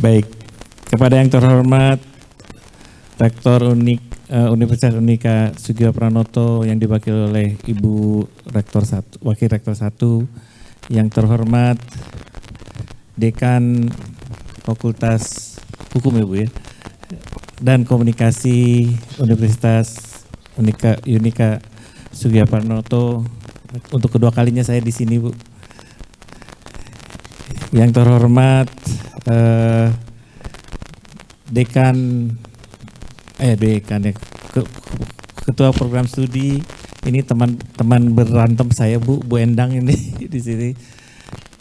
Baik, kepada yang terhormat Rektor Universitas Unika Sugio Pranoto yang diwakili oleh Ibu Rektor 1, Wakil Rektor 1, yang terhormat Dekan Fakultas Hukum ya Bu ya, dan Komunikasi Universitas Unika Sugio Pranoto. Untuk kedua kalinya saya di sini Bu. Yang terhormat Dekan ya, Ketua Program Studi, ini teman-teman berantem saya Bu Endang ini di sini.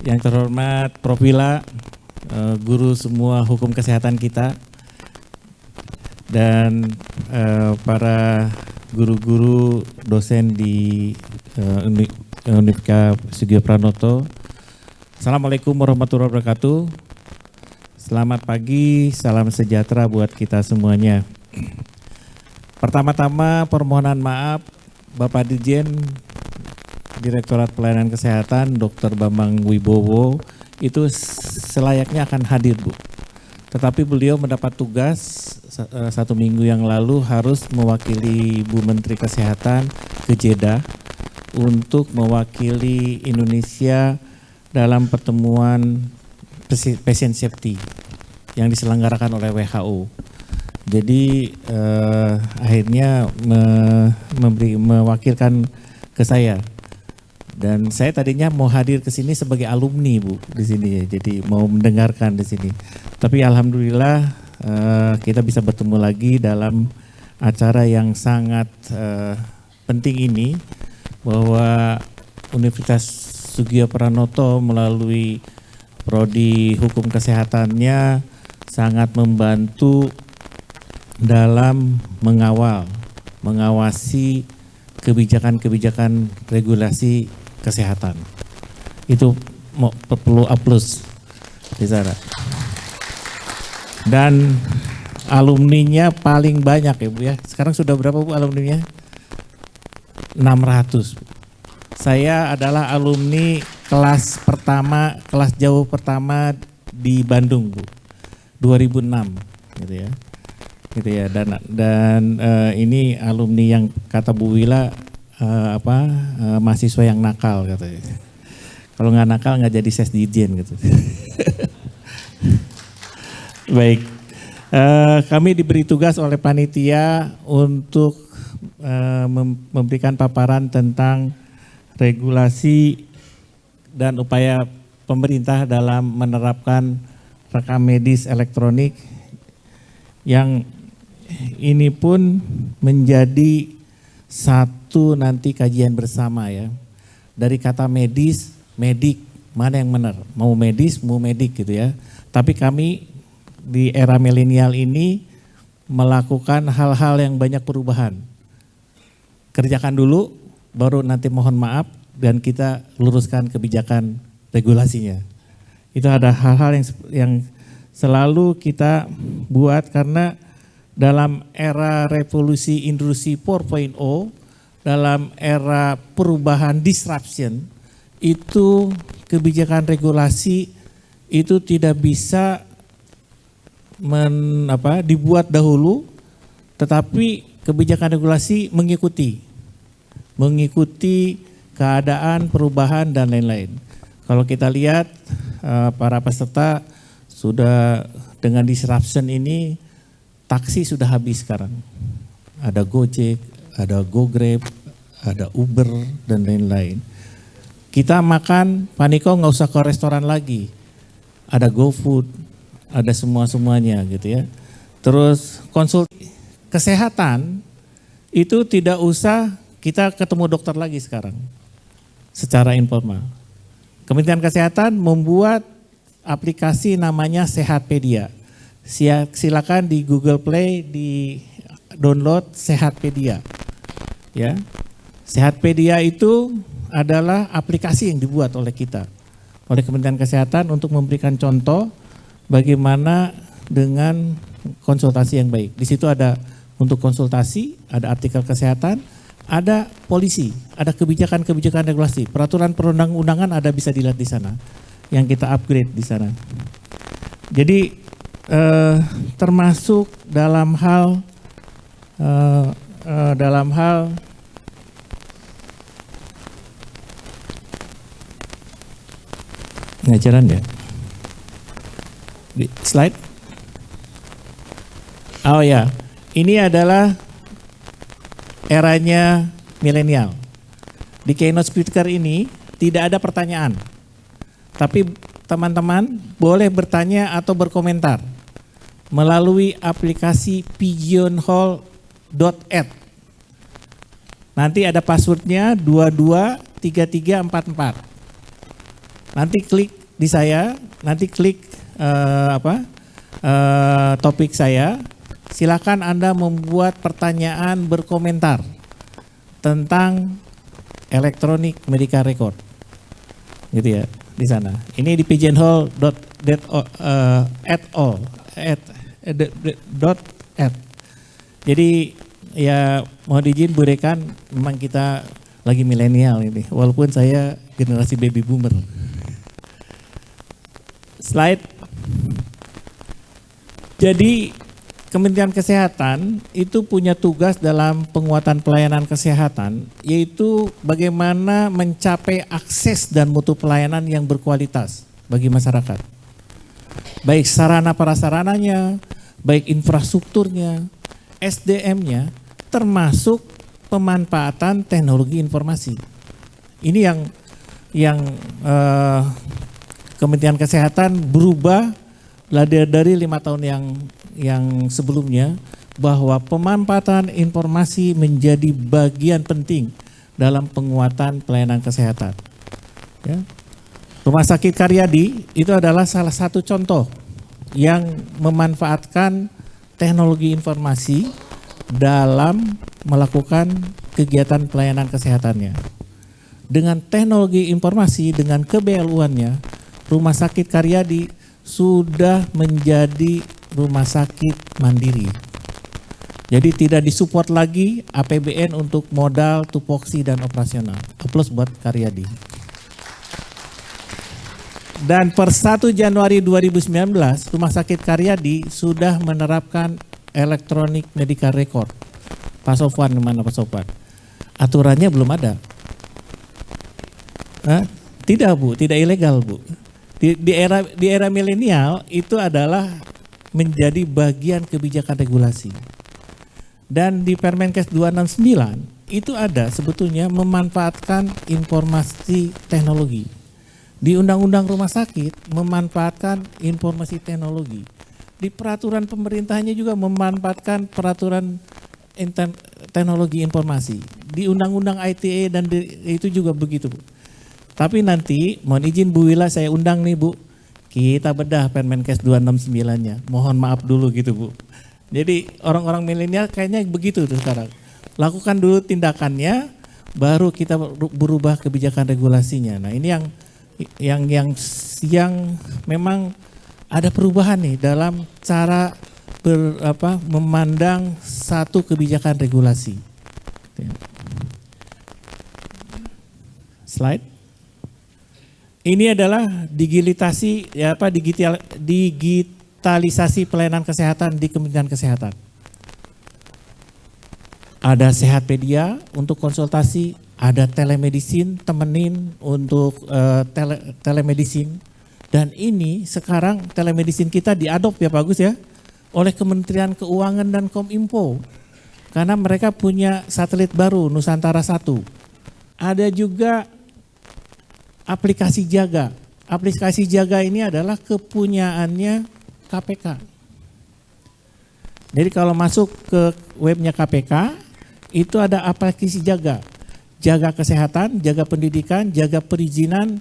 Yang terhormat Prof Wila, guru semua hukum kesehatan kita, dan para guru-guru dosen di Unika Sugio Pranoto. Assalamualaikum warahmatullahi wabarakatuh. Selamat pagi, salam sejahtera buat kita semuanya. Pertama-tama permohonan maaf Bapak Dirjen Direktorat Pelayanan Kesehatan Dr. Bambang Wibowo itu selayaknya akan hadir Bu. Tetapi beliau mendapat tugas 1 minggu yang lalu harus mewakili Bu Menteri Kesehatan ke Jeddah untuk mewakili Indonesia dalam pertemuan patient safety yang diselenggarakan oleh WHO. Jadi akhirnya mewakilkan ke saya, dan saya tadinya mau hadir ke sini sebagai alumni Bu di sini ya, jadi mau mendengarkan di sini. Tapi alhamdulillah kita bisa bertemu lagi dalam acara yang sangat penting ini, bahwa Universitas Sugio Pranoto melalui Prodi Hukum Kesehatannya sangat membantu dalam mengawasi kebijakan-kebijakan regulasi kesehatan. Itu perlu aplaus di sana. Dan alumninya paling banyak ya Bu ya. Sekarang sudah berapa Bu alumninya? 600. Saya adalah alumni kelas jauh pertama di Bandung Bu, 2006 gitu ya. Gitu ya, dan ini alumni yang kata Bu Wila mahasiswa yang nakal katanya. Kalau nggak nakal nggak jadi sesdirjen gitu. Baik, kami diberi tugas oleh panitia untuk memberikan paparan tentang regulasi dan upaya pemerintah dalam menerapkan rekam medis elektronik, yang ini pun menjadi satu nanti kajian bersama ya. Dari kata medis, medik, mana yang benar? Mau medis, mau medik gitu ya. Tapi kami di era milenial ini melakukan hal-hal yang banyak perubahan. Kerjakan dulu, baru nanti mohon maaf dan kita luruskan kebijakan regulasinya. Itu ada hal-hal yang selalu kita buat, karena dalam era revolusi industri 4.0, dalam era perubahan disruption, itu kebijakan regulasi itu tidak bisa dibuat dahulu, tetapi kebijakan regulasi mengikuti keadaan, perubahan dan lain-lain. Kalau kita lihat para peserta sudah dengan disruption ini, taksi sudah habis sekarang. Ada Gojek, ada GoGrab, ada Uber dan lain-lain. Kita makan, Paniko nggak usah ke restoran lagi. Ada GoFood, ada semuanya gitu ya. Terus konsultasi kesehatan itu tidak usah kita ketemu dokter lagi sekarang secara informal. Kementerian Kesehatan membuat aplikasi namanya Sehatpedia. Silakan di Google Play, di download Sehatpedia. Ya. Sehatpedia itu adalah aplikasi yang dibuat oleh kita, oleh Kementerian Kesehatan, untuk memberikan contoh bagaimana dengan konsultasi yang baik. Di situ ada untuk konsultasi, ada artikel kesehatan, ada polisi, ada kebijakan-kebijakan regulasi, peraturan perundang-undangan ada, bisa dilihat di sana, yang kita upgrade di sana. Jadi termasuk dalam hal pengajaran ya. Di slide. Oh ya, ini adalah eranya milenial. Di keynote speaker ini tidak ada pertanyaan, tapi teman-teman boleh bertanya atau berkomentar melalui aplikasi pigeonhole.at. Nanti ada passwordnya 223344. Nanti klik di saya, nanti klik topik saya. Silakan Anda membuat pertanyaan berkomentar tentang electronic medical record, gitu ya, di sana. Ini di pigeonhole.at. Jadi ya mohon izin Bu Rekan, memang kita lagi milenial ini, walaupun saya generasi baby boomer. Slide. Jadi Kementerian Kesehatan itu punya tugas dalam penguatan pelayanan kesehatan, yaitu bagaimana mencapai akses dan mutu pelayanan yang berkualitas bagi masyarakat. Baik sarana prasarananya, baik infrastrukturnya, SDM-nya, termasuk pemanfaatan teknologi informasi. Ini yang Kementerian Kesehatan berubah dari 5 tahun yang sebelumnya, bahwa pemanfaatan informasi menjadi bagian penting dalam penguatan pelayanan kesehatan. Ya. Rumah Sakit Karyadi itu adalah salah satu contoh yang memanfaatkan teknologi informasi dalam melakukan kegiatan pelayanan kesehatannya. Dengan teknologi informasi, dengan ke-BLU-annya, Rumah Sakit Karyadi sudah menjadi rumah sakit mandiri. Jadi tidak disupport lagi APBN untuk modal, tupoksi, dan operasional. Aplaus buat Karyadi. Dan per 1 Januari 2019, Rumah Sakit Karyadi sudah menerapkan electronic medical record. Pak Sofwan, mana Pak Sofwan? Aturannya belum ada. Tidak Bu, tidak ilegal Bu. Di era milenial itu adalah menjadi bagian kebijakan regulasi. Dan di Permenkes 269 itu ada sebetulnya memanfaatkan informasi teknologi. Di Undang-Undang Rumah Sakit memanfaatkan informasi teknologi. Di peraturan pemerintahnya juga memanfaatkan peraturan teknologi informasi. Di Undang-Undang ITE dan itu juga begitu Bu. Tapi nanti mohon izin Bu Wila, saya undang nih Bu, kita bedah Permenkes 269-nya. Mohon maaf dulu gitu Bu. Jadi orang-orang milenial kayaknya begitu tuh sekarang. Lakukan dulu tindakannya, baru kita berubah kebijakan regulasinya. Nah ini yang memang ada perubahan nih dalam cara memandang satu kebijakan regulasi. Slide. Ini adalah digitalisasi pelayanan kesehatan di Kementerian Kesehatan. Ada Sehatpedia untuk konsultasi, ada telemedicine, temenin untuk telemedicine. Dan ini sekarang telemedicine kita diadop ya Pak Agus ya, oleh Kementerian Keuangan dan Kominfo. Karena mereka punya satelit baru, Nusantara 1. Ada juga aplikasi Jaga. Aplikasi Jaga ini adalah kepunyaannya KPK. Jadi kalau masuk ke webnya KPK, itu ada aplikasi Jaga. Jaga kesehatan, jaga pendidikan, jaga perizinan,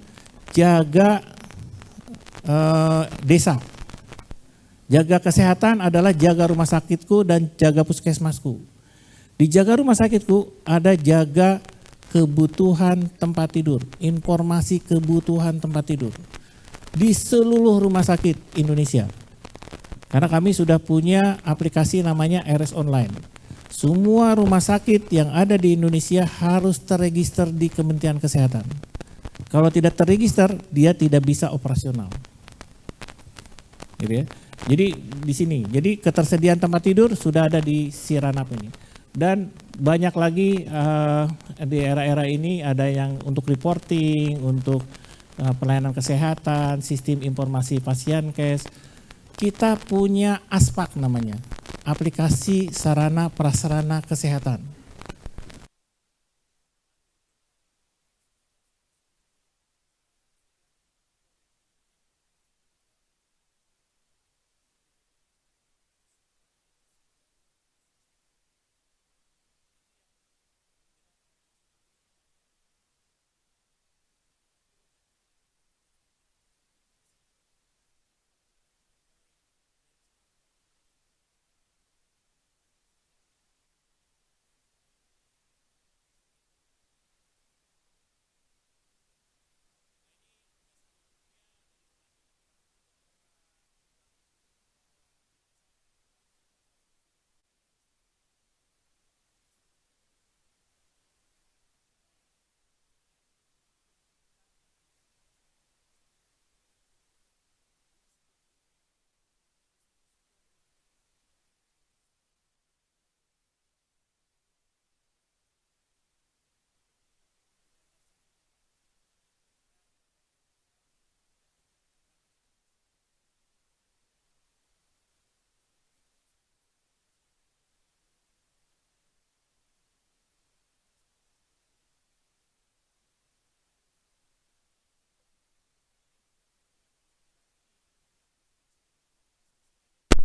jaga desa. Jaga kesehatan adalah jaga rumah sakitku dan jaga puskesmasku. Di jaga rumah sakitku ada jaga kebutuhan tempat tidur, informasi kebutuhan tempat tidur di seluruh rumah sakit Indonesia. Karena kami sudah punya aplikasi namanya RS Online. Semua rumah sakit yang ada di Indonesia harus terregister di Kementerian Kesehatan. Kalau tidak terregister, dia tidak bisa operasional. Gitu ya. Jadi di sini, jadi ketersediaan tempat tidur sudah ada di Siranap ini. Dan banyak lagi di era-era ini ada yang untuk reporting, untuk pelayanan kesehatan, sistem informasi pasien case. Kita punya ASPAK namanya, aplikasi sarana prasarana kesehatan.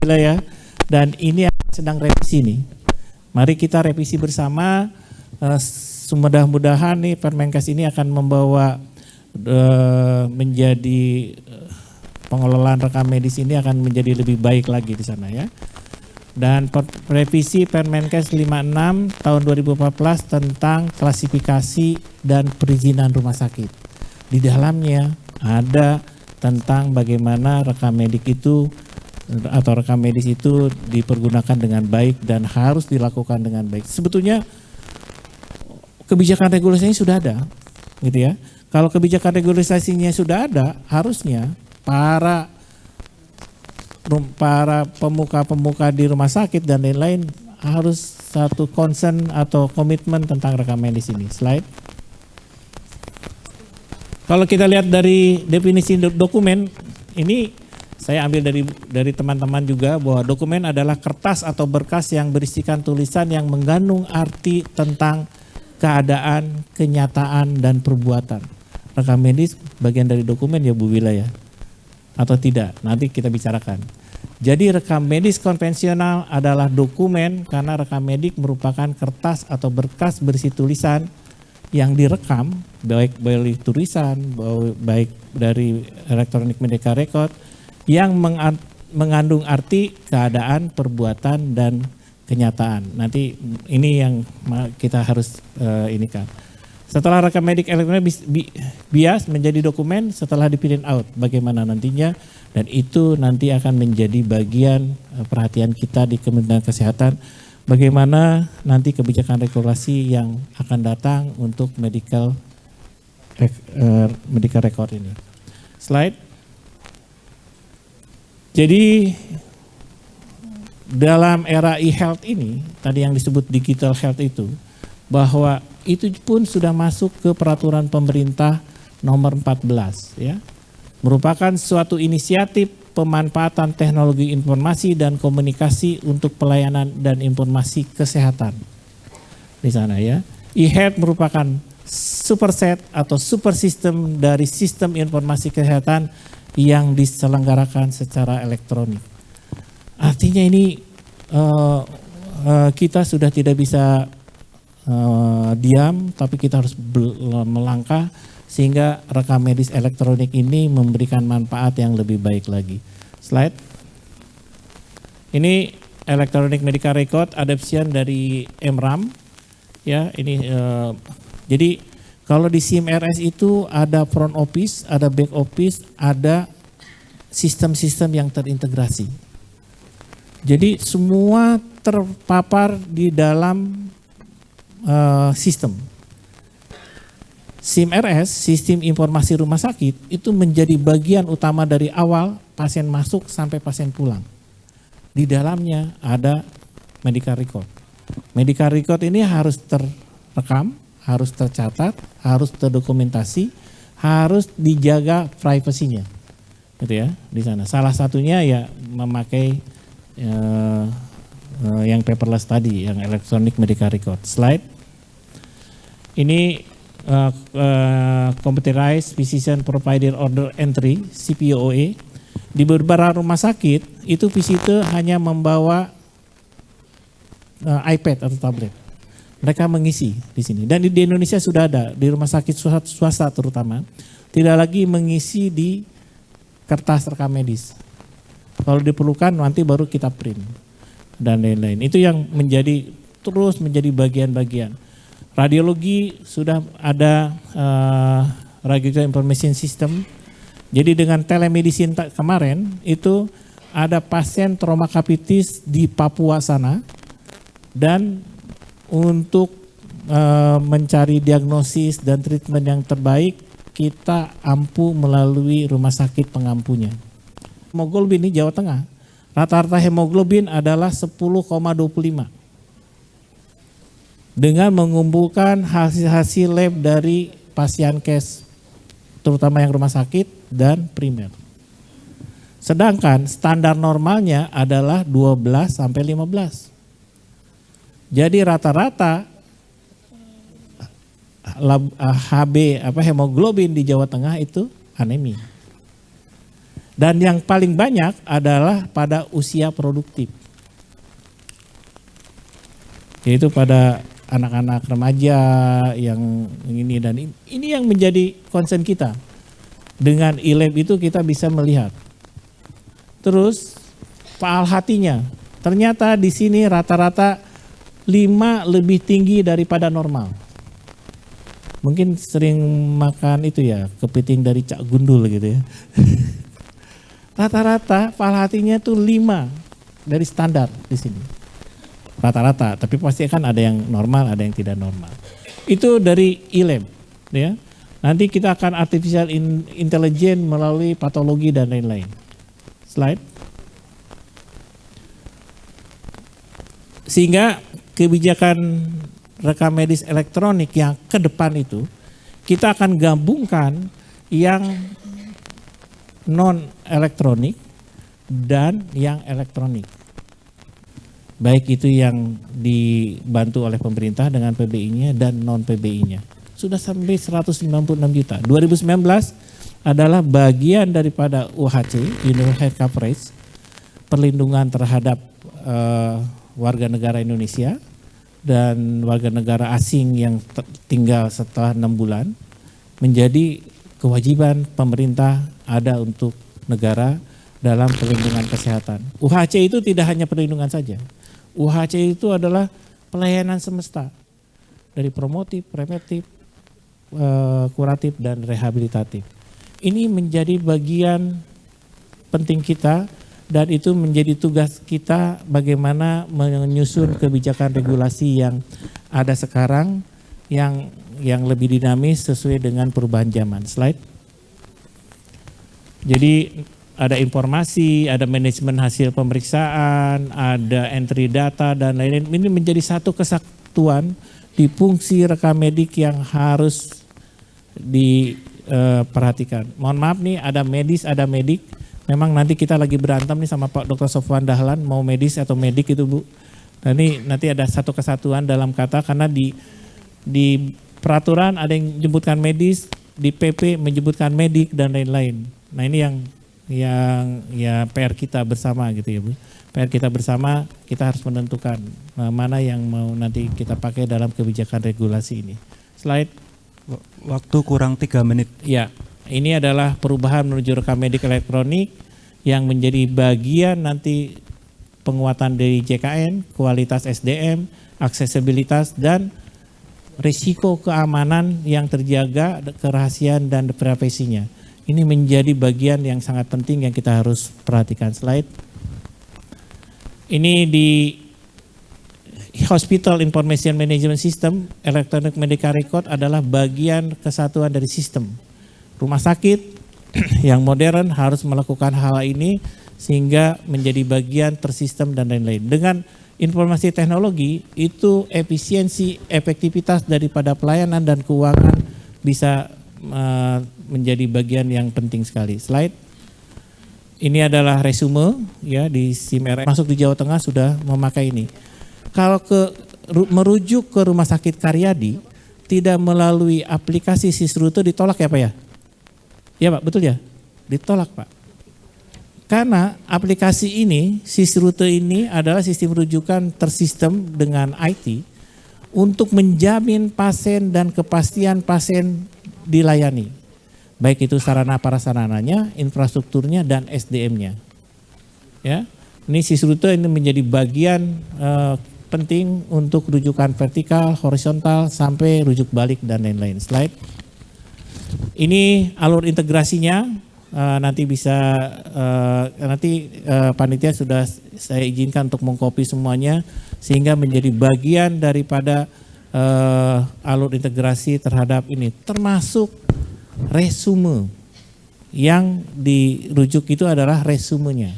Ya, dan ini sedang revisi nih. Mari kita revisi bersama. Mudah-mudahan nih Permenkes ini akan membawa menjadi pengelolaan rekam medis ini akan menjadi lebih baik lagi di sana ya. Dan revisi Permenkes 56 tahun 2014 tentang klasifikasi dan perizinan rumah sakit. Di dalamnya ada tentang bagaimana rekam medik itu atau rekam medis itu dipergunakan dengan baik dan harus dilakukan dengan baik. Sebetulnya kebijakan regulasinya sudah ada, gitu ya. Kalau kebijakan regulasinya sudah ada, harusnya para pemuka-pemuka di rumah sakit dan lain-lain harus satu concern atau komitmen tentang rekam medis ini. Slide. Kalau kita lihat dari definisi dokumen, ini saya ambil dari teman-teman juga bahwa dokumen adalah kertas atau berkas yang berisikan tulisan yang mengandung arti tentang keadaan, kenyataan, dan perbuatan. Rekam medis bagian dari dokumen ya Bu Wila ya? Atau tidak? Nanti kita bicarakan. Jadi rekam medis konvensional adalah dokumen karena rekam medik merupakan kertas atau berkas berisi tulisan yang direkam, baik dari tulisan, baik dari elektronik medical record, yang mengandung arti keadaan, perbuatan, dan kenyataan. Nanti ini yang kita harus inikan. Setelah rekam medik elektronik bias menjadi dokumen setelah di print out. Bagaimana nantinya? Dan itu nanti akan menjadi bagian perhatian kita di Kementerian Kesehatan. Bagaimana nanti kebijakan regulasi yang akan datang untuk medical record ini. Slide. Jadi dalam era e-health ini, tadi yang disebut digital health itu, bahwa itu pun sudah masuk ke peraturan pemerintah nomor 14 ya. Merupakan suatu inisiatif pemanfaatan teknologi informasi dan komunikasi untuk pelayanan dan informasi kesehatan. Di sana ya. E-health merupakan superset atau super system dari sistem informasi kesehatan yang diselenggarakan secara elektronik. Artinya ini kita sudah tidak bisa diam, tapi kita harus melangkah sehingga rekam medis elektronik ini memberikan manfaat yang lebih baik lagi. Slide. Ini Electronic Medical Record Adoption dari MRAM. Ya, ini jadi kalau di SIM-RS itu ada front office, ada back office, ada sistem-sistem yang terintegrasi. Jadi semua terpapar di dalam sistem. SIM-RS, Sistem Informasi Rumah Sakit, itu menjadi bagian utama dari awal pasien masuk sampai pasien pulang. Di dalamnya ada medical record. Medical record ini harus terrekam, harus tercatat, harus terdokumentasi, harus dijaga privasinya, gitu ya di sana. Salah satunya ya memakai yang paperless tadi, yang electronic medical record. Slide. Ini Computerized Physician Provided Order Entry (CPOA). Di beberapa rumah sakit itu visitor hanya membawa iPad atau tablet. Mereka mengisi di sini. Dan di Indonesia sudah ada, di rumah sakit swasta terutama, tidak lagi mengisi di kertas rekam medis. Kalau diperlukan nanti baru kita print dan lain-lain. Itu yang terus menjadi bagian-bagian. Radiologi sudah ada Radiological Information System. Jadi dengan telemedicine kemarin itu ada pasien trauma capitis di Papua sana, dan untuk mencari diagnosis dan treatment yang terbaik kita ampuh melalui rumah sakit pengampunya. Hemoglobin di Jawa Tengah, rata-rata hemoglobin adalah 10,25. Dengan mengumpulkan hasil-hasil lab dari pasien case, terutama yang rumah sakit dan primer. Sedangkan standar normalnya adalah 12 sampai 15. Jadi rata-rata hemoglobin di Jawa Tengah itu anemia. Dan yang paling banyak adalah pada usia produktif. Yaitu pada anak-anak remaja yang ini, dan ini yang menjadi concern kita. Dengan e-lab itu kita bisa melihat. Terus faal hatinya, ternyata di sini rata-rata 5 lebih tinggi daripada normal. Mungkin sering makan itu ya, kepiting dari Cak Gundul gitu ya. Rata-rata faal hatinya tuh 5 dari standar di sini. Rata-rata, tapi pasti kan ada yang normal, ada yang tidak normal. Itu dari e-lab ya. Nanti kita akan artificial intelligence melalui patologi dan lain-lain. Slide. Sehingga kebijakan rekam medis elektronik yang ke depan itu kita akan gabungkan yang non elektronik dan yang elektronik. Baik itu yang dibantu oleh pemerintah dengan PBI-nya dan non PBI-nya. Sudah sampai 196 juta. 2019 adalah bagian daripada UHC, Universal Health Coverage, perlindungan terhadap warga negara Indonesia dan warga negara asing yang tinggal setelah 6 bulan, menjadi kewajiban pemerintah ada untuk negara dalam perlindungan kesehatan. UHC itu tidak hanya perlindungan saja. UHC itu adalah pelayanan semesta dari promotif, preventif, kuratif, dan rehabilitatif. Ini menjadi bagian penting kita, dan itu menjadi tugas kita bagaimana menyusun kebijakan regulasi yang ada sekarang yang lebih dinamis sesuai dengan perubahan zaman. Slide. Jadi ada informasi, ada manajemen hasil pemeriksaan, ada entry data dan lain-lain. Ini menjadi satu kesatuan di fungsi rekam medik yang harus diperhatikan. Mohon maaf nih, ada medis, ada medik. Memang nanti kita lagi berantem nih sama Pak Dr. Sofwan Dahlan mau medis atau medik itu Bu. Nah ini nanti ada satu kesatuan dalam kata, karena di peraturan ada yang menyebutkan medis, di PP menyebutkan medik dan lain-lain. Nah ini yang ya PR kita bersama gitu ya Bu. PR kita bersama, kita harus menentukan mana yang mau nanti kita pakai dalam kebijakan regulasi ini. Slide. Waktu kurang 3 menit. Ya, ini adalah perubahan menuju rekam medik elektronik yang menjadi bagian nanti penguatan dari JKN, kualitas SDM, aksesibilitas, dan risiko keamanan yang terjaga, kerahasiaan dan privasinya. Ini menjadi bagian yang sangat penting yang kita harus perhatikan. Slide. Ini di Hospital Information Management System, Electronic Medical Record adalah bagian kesatuan dari sistem. Rumah sakit yang modern harus melakukan hal ini sehingga menjadi bagian tersistem dan lain-lain. Dengan informasi teknologi itu efisiensi, efektivitas daripada pelayanan dan keuangan bisa menjadi bagian yang penting sekali. Slide. Ini adalah resume ya di SIM-RX. Masuk di Jawa Tengah sudah memakai ini. Kalau merujuk ke Rumah Sakit Karyadi tidak melalui aplikasi Sisruto ditolak ya Pak ya? Ya Pak, betul ya? Ditolak Pak. Karena aplikasi ini, Sisruto ini adalah sistem rujukan tersistem dengan IT untuk menjamin pasien dan kepastian pasien dilayani. Baik itu sarana prasarananya, infrastrukturnya dan SDM-nya. Ya. Ini Sisruto ini menjadi bagian penting untuk rujukan vertikal, horizontal, sampai rujuk balik dan lain-lain. Slide. Ini alur integrasinya, nanti bisa, panitia sudah saya izinkan untuk mengcopy semuanya, sehingga menjadi bagian daripada alur integrasi terhadap ini, termasuk resume. Yang dirujuk itu adalah resumenya.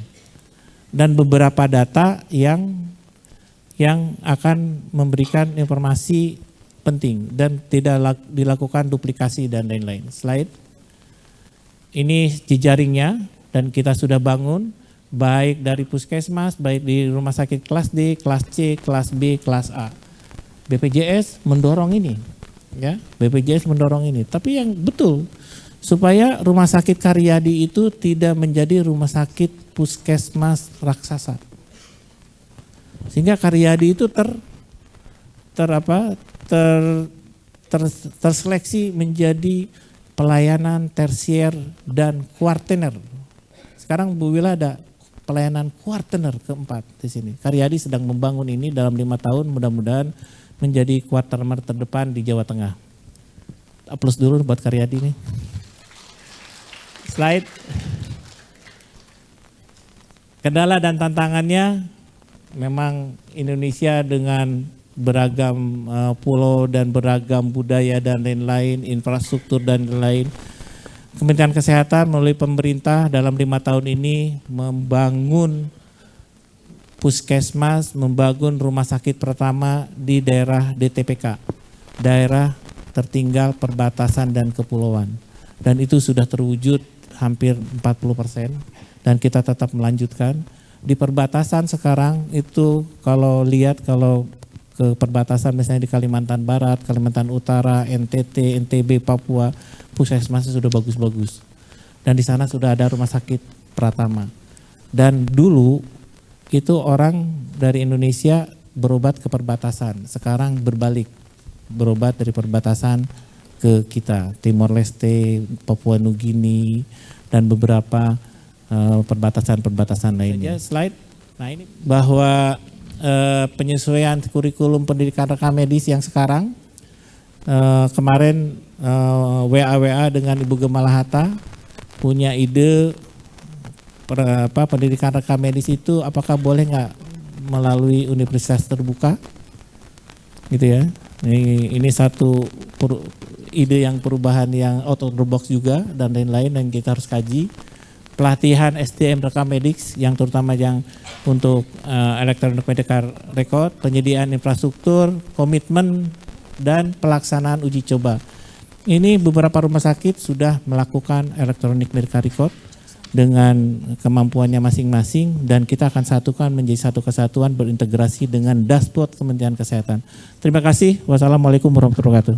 Dan beberapa data yang akan memberikan informasi penting dan tidak dilakukan duplikasi dan lain-lain. Slide. Ini jejaringnya dan kita sudah bangun baik dari puskesmas, baik di rumah sakit kelas D, kelas C, kelas B, kelas A. BPJS mendorong ini, ya. BPJS mendorong ini. Tapi yang betul supaya Rumah Sakit Karyadi itu tidak menjadi rumah sakit puskesmas raksasa. Sehingga Karyadi itu terseleksi menjadi pelayanan tersier dan kuartener. Sekarang Bu Wila ada pelayanan kuartener keempat di sini. Karyadi sedang membangun ini dalam 5 tahun, mudah-mudahan menjadi kuartener terdepan di Jawa Tengah. Aplaus dulu buat Karyadi nih. Slide. Kendala dan tantangannya, memang Indonesia dengan beragam pulau dan beragam budaya dan lain-lain, infrastruktur dan lain-lain. Kementerian Kesehatan melalui pemerintah dalam 5 tahun ini membangun puskesmas, membangun rumah sakit pertama di daerah DTPK, daerah tertinggal perbatasan dan kepulauan. Dan itu sudah terwujud hampir 40% dan kita tetap melanjutkan. Di perbatasan sekarang itu kalau ke perbatasan misalnya di Kalimantan Barat, Kalimantan Utara, NTT, NTB, Papua, puskesmasnya sudah bagus-bagus. Dan di sana sudah ada rumah sakit Pratama. Dan dulu itu orang dari Indonesia berobat ke perbatasan, sekarang berbalik, berobat dari perbatasan ke kita, Timor Leste, Papua Nugini, dan beberapa perbatasan-perbatasan lainnya. Slide. Nah ini bahwa penyesuaian kurikulum pendidikan rekam medis yang sekarang, kemarin WA dengan Ibu Gemalahata punya ide pendidikan rekam medis itu apakah boleh nggak melalui universitas terbuka, gitu ya. Ini satu ide yang perubahan yang out of the box juga dan lain-lain yang kita harus kaji. Pelatihan SDM rekam medis yang terutama yang untuk Electronic Medical Record, penyediaan infrastruktur, komitmen dan pelaksanaan uji coba. Ini beberapa rumah sakit sudah melakukan Electronic Medical Record dengan kemampuannya masing-masing dan kita akan satukan menjadi satu kesatuan berintegrasi dengan dashboard Kementerian Kesehatan. Terima kasih. Wassalamualaikum warahmatullahi wabarakatuh.